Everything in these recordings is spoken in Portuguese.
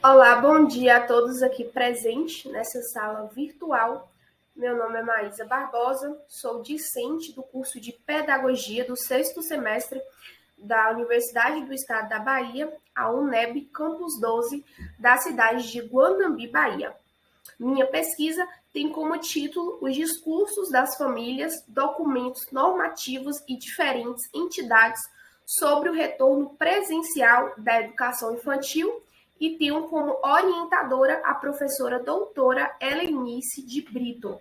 Olá, bom dia a todos aqui presentes nessa sala virtual. Meu nome é Maísa Barbosa, sou discente do curso de Pedagogia do sexto semestre da Universidade do Estado da Bahia, a UNEB Campus 12, da cidade de Guanambi, Bahia. Minha pesquisa tem como título Os discursos das famílias, documentos normativos e diferentes entidades sobre o retorno presencial da educação infantil e tenho como orientadora a professora doutora Helenice de Brito.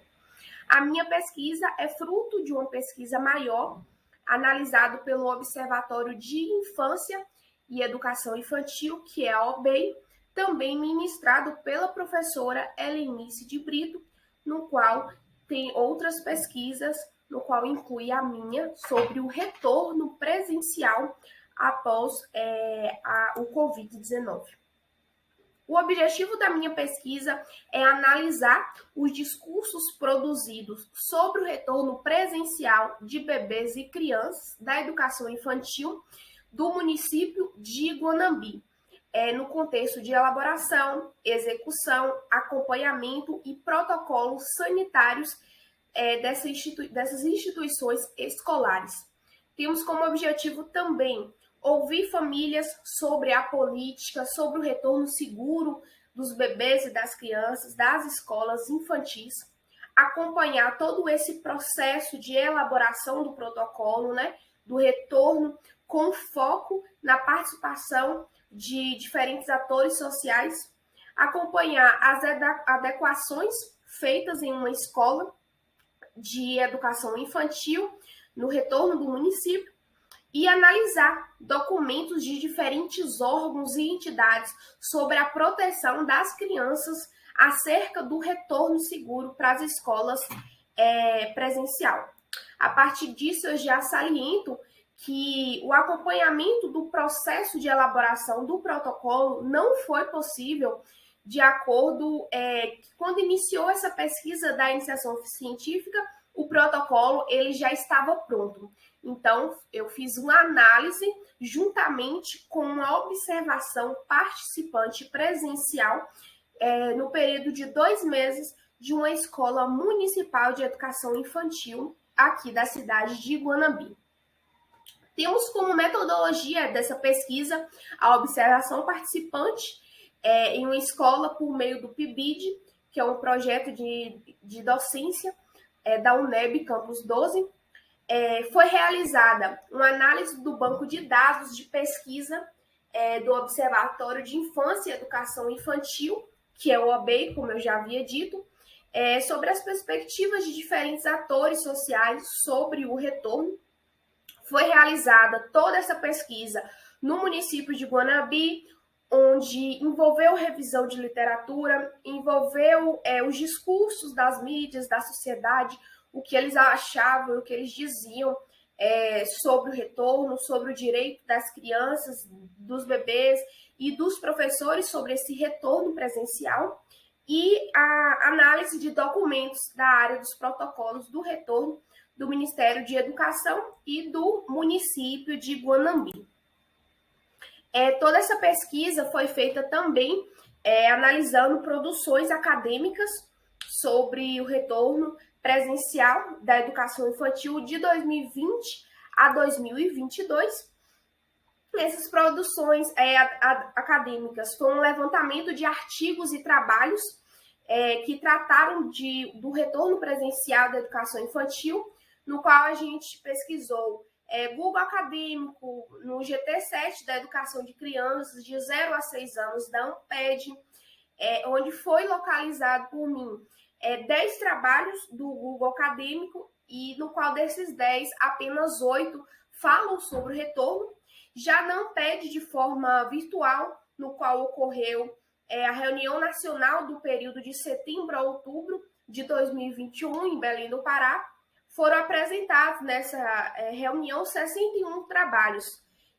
A minha pesquisa é fruto de uma pesquisa maior, analisado pelo Observatório de Infância e Educação Infantil, que é a OBEI, também ministrado pela professora Helenice de Brito, no qual tem outras pesquisas, no qual inclui a minha, sobre o retorno presencial após o Covid-19. O objetivo da minha pesquisa é analisar os discursos produzidos sobre o retorno presencial de bebês e crianças da educação infantil do município de Guanambi, no contexto de elaboração, execução, acompanhamento e protocolos sanitários dessas instituições escolares. Temos como objetivo também ouvir famílias sobre a política, sobre o retorno seguro dos bebês e das crianças das escolas infantis, acompanhar todo esse processo de elaboração do protocolo, do retorno, com foco na participação de diferentes atores sociais, acompanhar as adequações feitas em uma escola de educação infantil no retorno do município e analisar documentos de diferentes órgãos e entidades sobre a proteção das crianças acerca do retorno seguro para as escolas presencial. A partir disso, eu já saliento que o acompanhamento do processo de elaboração do protocolo não foi possível de acordo quando iniciou essa pesquisa da iniciação científica, o protocolo ele já estava pronto. Então, eu fiz uma análise juntamente com uma observação participante presencial no período de 2 meses de uma escola municipal de educação infantil aqui da cidade de Guanambi. Temos como metodologia dessa pesquisa a observação participante em uma escola por meio do PIBID, que é um projeto de docência da UNEB Campus 12. Foi realizada uma análise do banco de dados de pesquisa do Observatório de Infância e Educação Infantil, que é o OBEI, como eu já havia dito, sobre as perspectivas de diferentes atores sociais sobre o retorno. Foi realizada toda essa pesquisa no município de Guanambi, onde envolveu revisão de literatura, envolveu os discursos das mídias, da sociedade, o que eles achavam, o que eles diziam sobre o retorno, sobre o direito das crianças, dos bebês e dos professores sobre esse retorno presencial e a análise de documentos da área dos protocolos do retorno do Ministério de Educação e do município de Guanambi. Toda essa pesquisa foi feita também analisando produções acadêmicas sobre o retorno presencial da educação infantil de 2020 a 2022. Essas produções acadêmicas foram um levantamento de artigos e trabalhos que trataram do retorno presencial da educação infantil, no qual a gente pesquisou Google Acadêmico, no GT7 da educação de crianças de 0 a 6 anos da Amped, onde foi localizado por mim 10 trabalhos do Google Acadêmico, e no qual desses 10, apenas 8 falam sobre o retorno. Já na Amped, de forma virtual, no qual ocorreu a reunião nacional do período de setembro a outubro de 2021, em Belém do Pará, foram apresentados nessa reunião 61 trabalhos.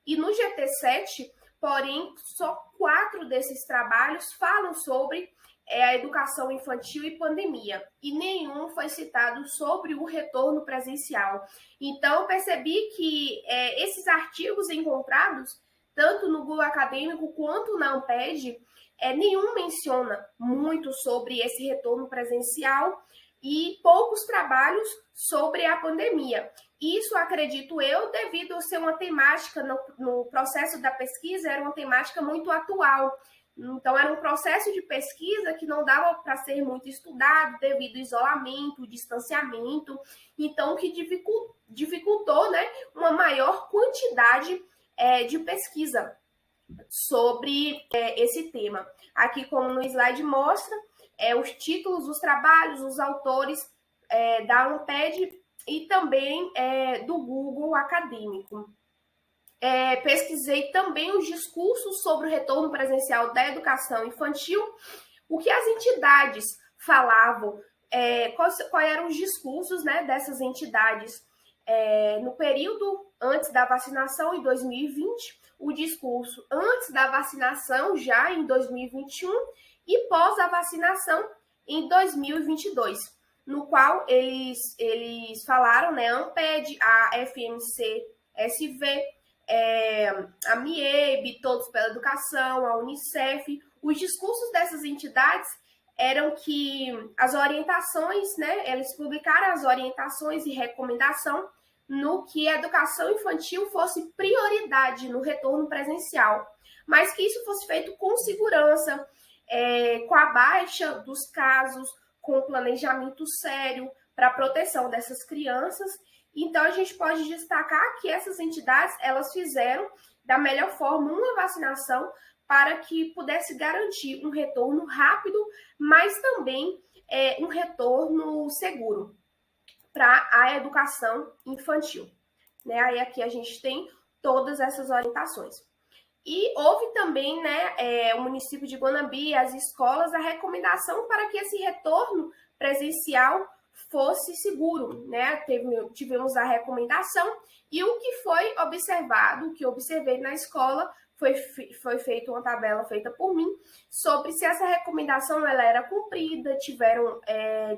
E no GT7, porém, só 4 desses trabalhos falam sobre a educação infantil e pandemia, e nenhum foi citado sobre o retorno presencial. Então, eu percebi que esses artigos encontrados tanto no Google Acadêmico quanto na Amped, nenhum menciona muito sobre esse retorno presencial e poucos trabalhos sobre a pandemia. Isso, acredito eu, devido a ser uma temática no processo da pesquisa, era uma temática muito atual. Então, era um processo de pesquisa que não dava para ser muito estudado devido ao isolamento, distanciamento, então, que dificultou, né, uma maior quantidade de pesquisa sobre esse tema. Aqui, como no slide mostra, os títulos dos trabalhos, os autores da Amped e também do Google Acadêmico. Pesquisei também os discursos sobre o retorno presencial da educação infantil, o que as entidades falavam, quais eram os discursos, né, dessas entidades no período antes da vacinação, em 2020, o discurso antes da vacinação, já em 2021, e pós a vacinação, em 2022, no qual eles falaram, né, a Amped, a FMC-SV, a MIEB, Todos pela Educação, a Unicef. Os discursos dessas entidades eram que as orientações, né, eles publicaram as orientações e recomendação no que a educação infantil fosse prioridade no retorno presencial, mas que isso fosse feito com segurança, com a baixa dos casos, com planejamento sério para a proteção dessas crianças. Então, a gente pode destacar que essas entidades, elas fizeram da melhor forma uma vacinação para que pudesse garantir um retorno rápido, mas também um retorno seguro para a educação infantil. Né? Aí aqui a gente tem todas essas orientações. E houve também, né, o município de Guanambi, as escolas, a recomendação para que esse retorno presencial fosse seguro, né? Tivemos a recomendação e o que foi observado, o que observei na escola, foi feita uma tabela feita por mim sobre se essa recomendação ela era cumprida, tiveram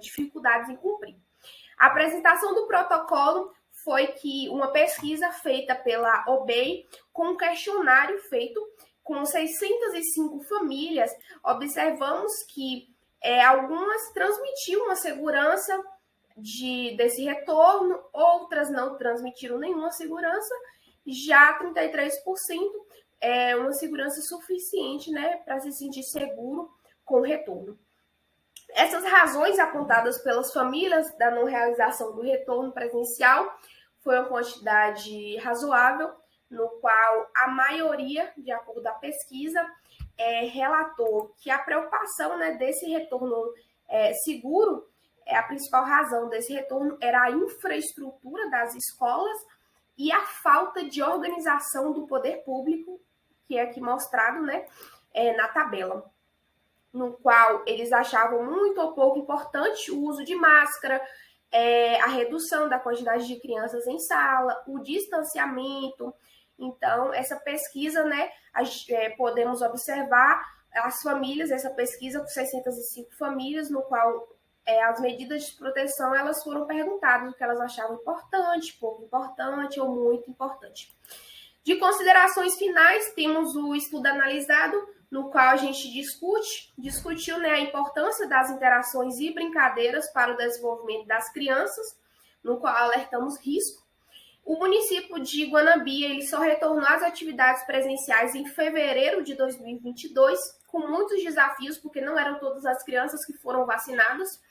dificuldades em cumprir. A apresentação do protocolo foi que uma pesquisa feita pela OBEI com um questionário feito com 605 famílias, observamos que algumas transmitiam uma segurança desse retorno, outras não transmitiram nenhuma segurança, já 33% é uma segurança suficiente, né, para se sentir seguro com o retorno. Essas razões apontadas pelas famílias da não realização do retorno presencial foi uma quantidade razoável, no qual a maioria, de acordo com a pesquisa, relatou que a preocupação, né, desse retorno seguro, a principal razão desse retorno era a infraestrutura das escolas e a falta de organização do poder público, que é aqui mostrado, né, na tabela, no qual eles achavam muito ou pouco importante o uso de máscara, a redução da quantidade de crianças em sala, o distanciamento. Então, essa pesquisa, né, podemos observar as famílias, essa pesquisa com 605 famílias, no qual as medidas de proteção, elas foram perguntadas o que elas achavam importante, pouco importante ou muito importante. De considerações finais, temos o estudo analisado, no qual a gente discutiu, né, a importância das interações e brincadeiras para o desenvolvimento das crianças, no qual alertamos risco. O município de Guanambi, ele só retornou às atividades presenciais em fevereiro de 2022, com muitos desafios, porque não eram todas as crianças que foram vacinadas,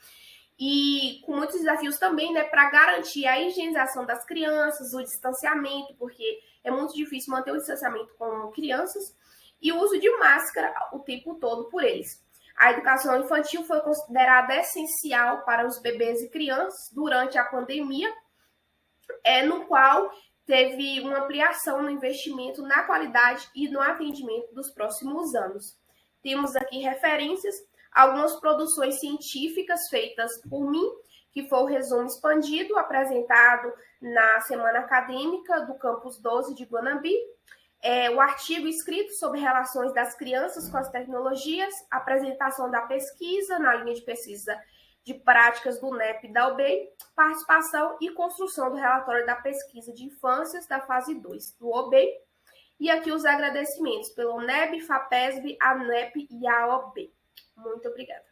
e com muitos desafios também, né, para garantir a higienização das crianças, o distanciamento, porque é muito difícil manter o distanciamento com crianças, e o uso de máscara o tempo todo por eles. A educação infantil foi considerada essencial para os bebês e crianças durante a pandemia, no qual teve uma ampliação no investimento na qualidade e no atendimento dos próximos anos. Temos aqui referências, algumas produções científicas feitas por mim, que foi o resumo expandido apresentado na Semana Acadêmica do Campus 12 de Guanambi, o artigo escrito sobre relações das crianças com as tecnologias, apresentação da pesquisa na linha de pesquisa de práticas do NEP e da OBEI, participação e construção do relatório da pesquisa de infâncias da fase 2 do OBEI, E aqui os agradecimentos pelo NEB, FAPESB, ANEP e AOB. Muito obrigada.